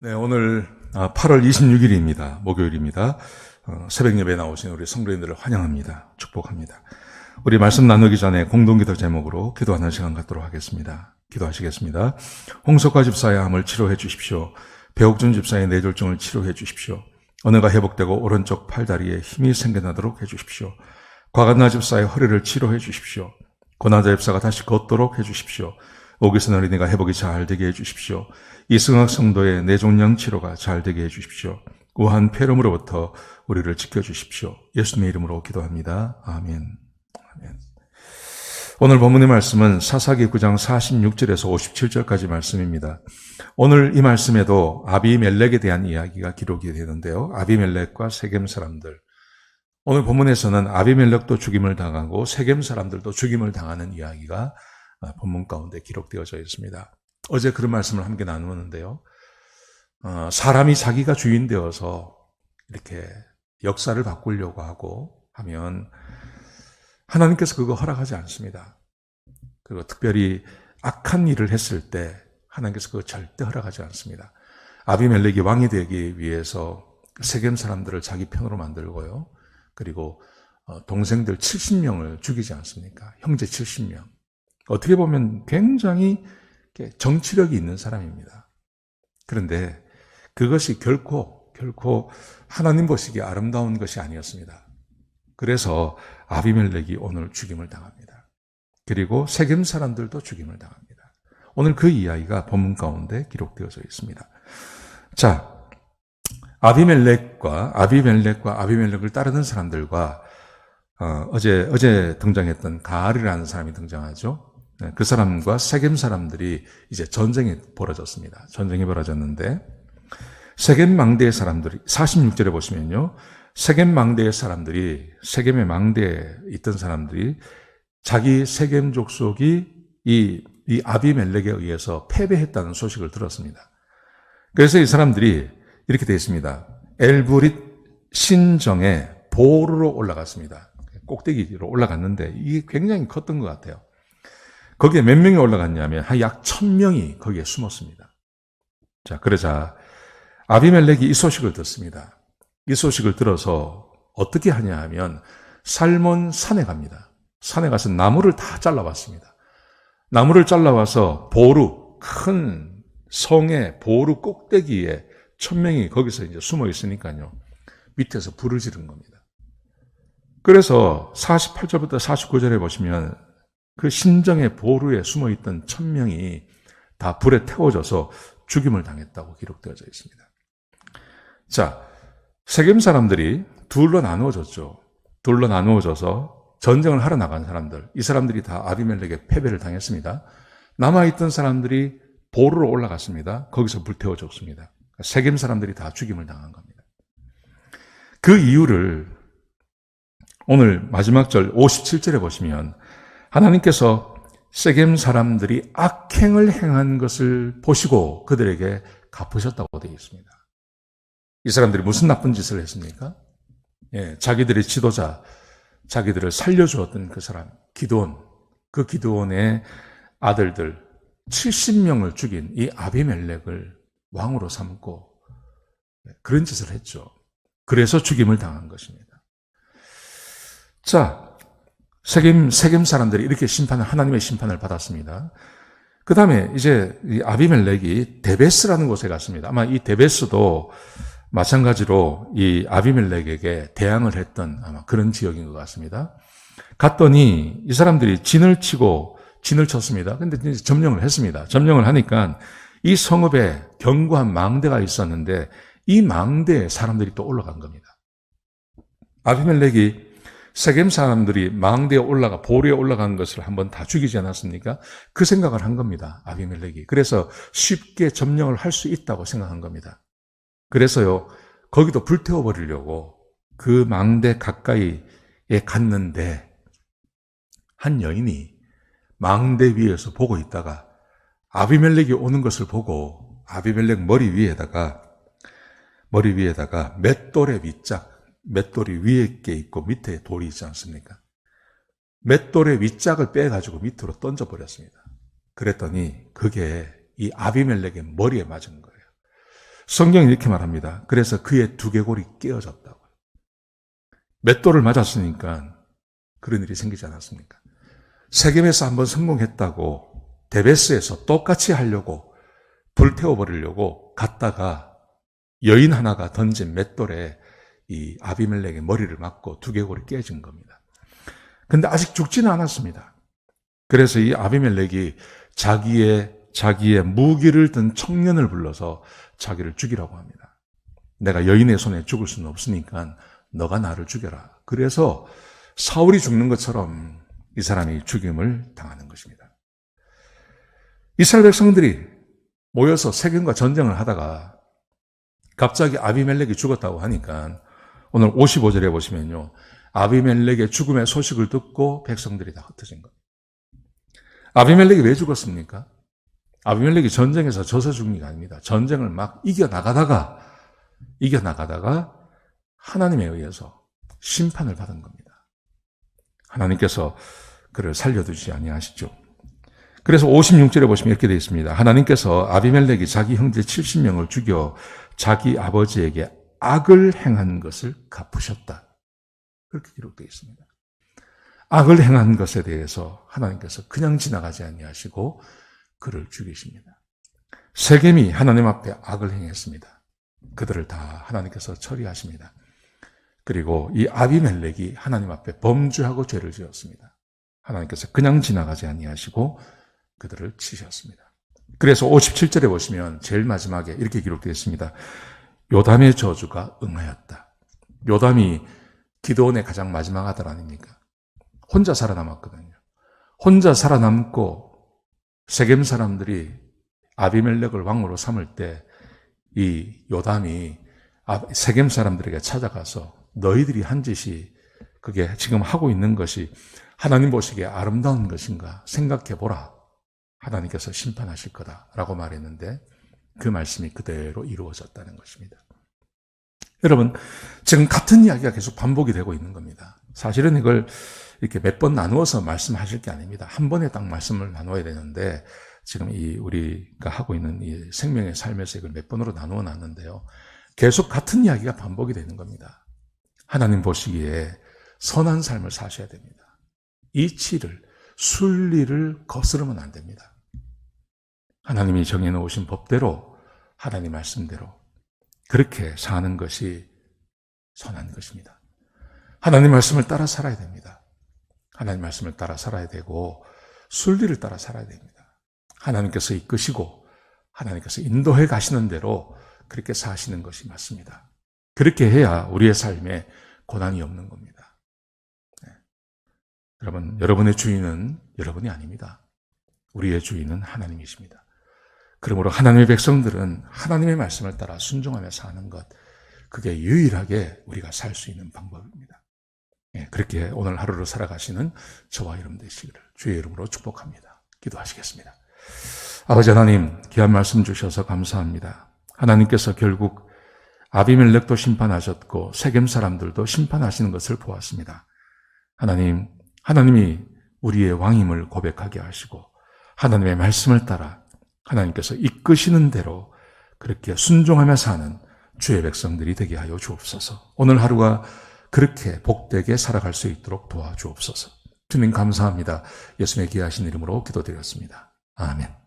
네, 오늘 8월 26일입니다. 목요일입니다. 새벽 예배에 나오신 우리 성도님들을 환영합니다. 축복합니다. 우리 말씀 나누기 전에 공동기도 제목으로 기도하는 시간 갖도록 하겠습니다. 기도하시겠습니다. 홍석화 집사의 암을 치료해 주십시오. 배옥준 집사의 뇌졸중을 치료해 주십시오. 언어가 회복되고 오른쪽 팔다리에 힘이 생겨나도록 해 주십시오. 과간나 집사의 허리를 치료해 주십시오. 고난자 집사가 다시 걷도록 해 주십시오. 오기선 어린이가 회복이 잘 되게 해 주십시오. 이승학 성도의 뇌종양 치료가 잘 되게 해 주십시오. 우한 폐렴으로부터 우리를 지켜주십시오. 예수님의 이름으로 기도합니다. 아멘. 아멘. 오늘 본문의 말씀은 사사기 9장 46절에서 57절까지 말씀입니다. 오늘 이 말씀에도 아비멜렉에 대한 이야기가 기록이 되는데요. 아비멜렉과 세겜 사람들. 오늘 본문에서는 아비멜렉도 죽임을 당하고 세겜 사람들도 죽임을 당하는 이야기가 본문 가운데 기록되어져 있습니다. 어제 그런 말씀을 함께 나누었는데요. 사람이 자기가 주인 되어서 이렇게 역사를 바꾸려고 하고 하면 하나님께서 그거 허락하지 않습니다. 그리고 특별히 악한 일을 했을 때 하나님께서 그거 절대 허락하지 않습니다. 아비멜렉이 왕이 되기 위해서 세겜 사람들을 자기 편으로 만들고요. 그리고 동생들 70명을 죽이지 않습니까? 형제 70명. 어떻게 보면 굉장히 정치력이 있는 사람입니다. 그런데 그것이 결코 하나님 보시기에 아름다운 것이 아니었습니다. 그래서 아비멜렉이 오늘 죽임을 당합니다. 그리고 세겜 사람들도 죽임을 당합니다. 오늘 그 이야기가 본문 가운데 기록되어져 있습니다. 자, 아비멜렉과 아비멜렉을 따르는 사람들과 어제 등장했던 가알이라는 사람이 등장하죠. 그 사람과 세겜 사람들이 이제 전쟁이 벌어졌습니다. 전쟁이 벌어졌는데 세겜 망대의 사람들이 46절에 보시면요. 세겜 망대의 사람들이 세겜의 망대에 있던 사람들이 자기 세겜 족속이 이 아비멜렉에 의해서 패배했다는 소식을 들었습니다. 그래서 이 사람들이 이렇게 되어 있습니다. 엘브릿 신정에 보루로 올라갔습니다. 꼭대기로 올라갔는데 이게 굉장히 컸던 것 같아요. 거기에 몇 명이 올라갔냐면 한 약 1000명이 거기에 숨었습니다. 자, 그러자 아비멜렉이 이 소식을 듣습니다. 이 소식을 들어서 어떻게 하냐 하면 살몬 산에 갑니다. 산에 가서 나무를 다 잘라왔습니다. 나무를 잘라와서 보루, 큰 성의 보루 꼭대기에 1000명이 거기서 이제 숨어 있으니까요. 밑에서 불을 지른 겁니다. 그래서 48절부터 49절에 보시면 그 신정의 보루에 숨어있던 1000명이 다 불에 태워져서 죽임을 당했다고 기록되어져 있습니다. 자, 세겜 사람들이 둘로 나누어졌죠. 둘로 나누어져서 전쟁을 하러 나간 사람들, 이 사람들이 다 아비멜렉의 패배를 당했습니다. 남아있던 사람들이 보루로 올라갔습니다. 거기서 불태워졌습니다. 세겜 사람들이 다 죽임을 당한 겁니다. 그 이유를 오늘 마지막 절 57절에 보시면 하나님께서 세겜 사람들이 악행을 행한 것을 보시고 그들에게 갚으셨다고 되어 있습니다. 이 사람들이 무슨 나쁜 짓을 했습니까? 자기들의 지도자, 자기들을 살려주었던 그 사람, 기드온, 그 기드온의 아들들 70명을 죽인 이 아비멜렉을 왕으로 삼고 그런 짓을 했죠. 그래서 죽임을 당한 것입니다. 자, 세겜 사람들이 이렇게 하나님의 심판을 받았습니다. 그 다음에 이제 이 아비멜렉이 데베스라는 곳에 갔습니다. 아마 이 데베스도 마찬가지로 이 아비멜렉에게 대항을 했던 아마 그런 지역인 것 같습니다. 갔더니 이 사람들이 진을 쳤습니다. 근데 이제 점령을 했습니다. 점령을 하니까 이 성읍에 견고한 망대가 있었는데 이 망대에 사람들이 또 올라간 겁니다. 아비멜렉이 세겜 사람들이 망대에 보루에 올라간 것을 한번 다 죽이지 않았습니까? 그 생각을 한 겁니다. 아비멜렉이. 그래서 쉽게 점령을 할 수 있다고 생각한 겁니다. 그래서요, 거기도 불태워버리려고 그 망대 가까이에 갔는데 한 여인이 망대 위에서 보고 있다가 아비멜렉이 오는 것을 보고 아비멜렉 머리 위에다가 맷돌이 위에 게 있고 밑에 돌이 있지 않습니까? 맷돌의 윗짝을 빼가지고 밑으로 던져버렸습니다. 그랬더니 그게 이 아비멜렉의 머리에 맞은 거예요. 성경이 이렇게 말합니다. 그래서 그의 두개골이 깨어졌다고. 맷돌을 맞았으니까 그런 일이 생기지 않았습니까? 세겜에서 한번 성공했다고 데베스에서 똑같이 하려고 불태워버리려고 갔다가 여인 하나가 던진 맷돌에 이 아비멜렉의 머리를 맞고 두개골이 깨진 겁니다. 근데 아직 죽지는 않았습니다. 그래서 이 아비멜렉이 자기의 무기를 든 청년을 불러서 자기를 죽이라고 합니다. 내가 여인의 손에 죽을 수는 없으니까 너가 나를 죽여라. 그래서 사울이 죽는 것처럼 이 사람이 죽임을 당하는 것입니다. 이스라엘 백성들이 모여서 세겜과 전쟁을 하다가 갑자기 아비멜렉이 죽었다고 하니까 오늘 55절에 보시면요. 아비멜렉의 죽음의 소식을 듣고 백성들이 다 흩어진 겁니다. 아비멜렉이 왜 죽었습니까? 아비멜렉이 전쟁에서 져서 죽는 게 아닙니다. 전쟁을 막 이겨나가다가 하나님에 의해서 심판을 받은 겁니다. 하나님께서 그를 살려두지 아니하시죠. 그래서 56절에 보시면 이렇게 되어 있습니다. 하나님께서 아비멜렉이 자기 형제 70명을 죽여 자기 아버지에게 악을 행한 것을 갚으셨다. 그렇게 기록되어 있습니다. 악을 행한 것에 대해서 하나님께서 그냥 지나가지 아니하시고 그를 죽이십니다. 세겜이 하나님 앞에 악을 행했습니다. 그들을 다 하나님께서 처리하십니다. 그리고 이 아비멜렉이 하나님 앞에 범죄하고 죄를 지었습니다. 하나님께서 그냥 지나가지 아니하시고 그들을 치셨습니다. 그래서 57절에 보시면 제일 마지막에 이렇게 기록되어 있습니다. 요담의 저주가 응하였다. 요담이 기드온의 가장 마지막 아들 아닙니까? 혼자 살아남았거든요. 혼자 살아남고 세겜 사람들이 아비멜렉을 왕으로 삼을 때 이 요담이 세겜 사람들에게 찾아가서 너희들이 한 짓이 그게 지금 하고 있는 것이 하나님 보시기에 아름다운 것인가 생각해보라. 하나님께서 심판하실 거다라고 말했는데 그 말씀이 그대로 이루어졌다는 것입니다. 여러분, 지금 같은 이야기가 계속 반복이 되고 있는 겁니다. 사실은 이걸 이렇게 몇 번 나누어서 말씀하실 게 아닙니다. 한 번에 딱 말씀을 나눠야 되는데 지금 우리가 하고 있는 이 생명의 삶에서 이걸 몇 번으로 나누어 놨는데요. 계속 같은 이야기가 반복이 되는 겁니다. 하나님 보시기에 선한 삶을 사셔야 됩니다. 이치를, 순리를 거스르면 안 됩니다. 하나님이 정해놓으신 법대로, 하나님 말씀대로 그렇게 사는 것이 선한 것입니다. 하나님 말씀을 따라 살아야 됩니다. 하나님 말씀을 따라 살아야 되고 순리를 따라 살아야 됩니다. 하나님께서 이끄시고 하나님께서 인도해 가시는 대로 그렇게 사시는 것이 맞습니다. 그렇게 해야 우리의 삶에 고난이 없는 겁니다. 네. 여러분의 주인은 여러분이 아닙니다. 우리의 주인은 하나님이십니다. 그러므로 하나님의 백성들은 하나님의 말씀을 따라 순종하며 사는 것, 그게 유일하게 우리가 살 수 있는 방법입니다. 네, 그렇게 오늘 하루를 살아가시는 저와 여러분 되시기를 주의 이름으로 축복합니다. 기도하시겠습니다. 아버지 하나님, 귀한 말씀 주셔서 감사합니다. 하나님께서 결국 아비멜렉도 심판하셨고 세겜 사람들도 심판하시는 것을 보았습니다. 하나님이 우리의 왕임을 고백하게 하시고 하나님의 말씀을 따라 하나님께서 이끄시는 대로 그렇게 순종하며 사는 주의 백성들이 되게 하여 주옵소서. 오늘 하루가 그렇게 복되게 살아갈 수 있도록 도와주옵소서. 주님 감사합니다. 예수님의 귀하신 이름으로 기도드렸습니다. 아멘.